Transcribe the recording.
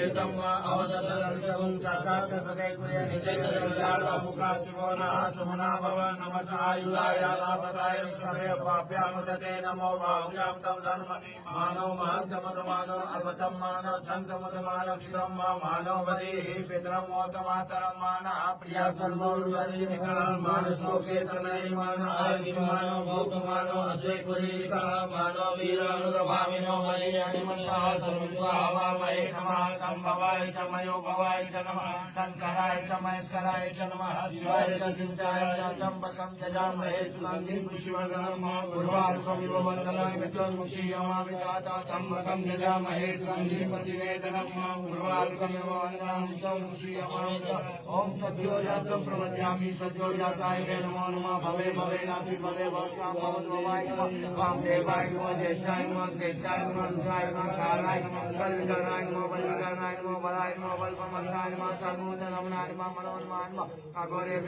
युतम अवदतरंतम साक्षात् सदे कुर्य निजयं मुखा शिवोना सुमना भव नमः आयुराय लाभदाय सर्वे पाप्यामुदते नमो बाहुयां तम धर्म मानो मानो अवतम मानो संतमत मानो क्षिरम मानो बलि पितरम मोतमातरम माना प्रिया सर्वोर्वरी निकाल मानसो के तनय मानो आयु मानो गौतम मानो अश्वे कुरीका मानो वीरानुभामिनो बलि अनिमंता सर्वविद्वा वामये नमः संभवाय च मयोभवाय च नमः शंकराय च महेश्वराय च नमः शिवाय च शिवजाय च त्र्यंबकं यजामहे सुगंधिं पुष्टिवर्धनम् उर्वारुकमिव वन्दनं विद्युन्मुखीयमाविताता त्र्यंबकं यजामहे सुगंधिं प्रतिवेदनम् उर्वारुकमिव वन्दनं विद्युन्मुखीयमाविताता ओम सद्यो जातं प्रपद्यामि सद्यो जाताय नमो नमः भवे भवे नाथि भवे भवशां भवद्भवाय नमः वामदेवाय नमः ज्येष्ठाय नमः श्रेष्ठाय नमः रुद्राय नमः कालाय नमः बलविकरणाय नमः बलविकरणाय नमः बलाय नमः बलप्रमथनाय नमः सर्वभूतनमनाय नमः मनोन्माय नमः अघोरे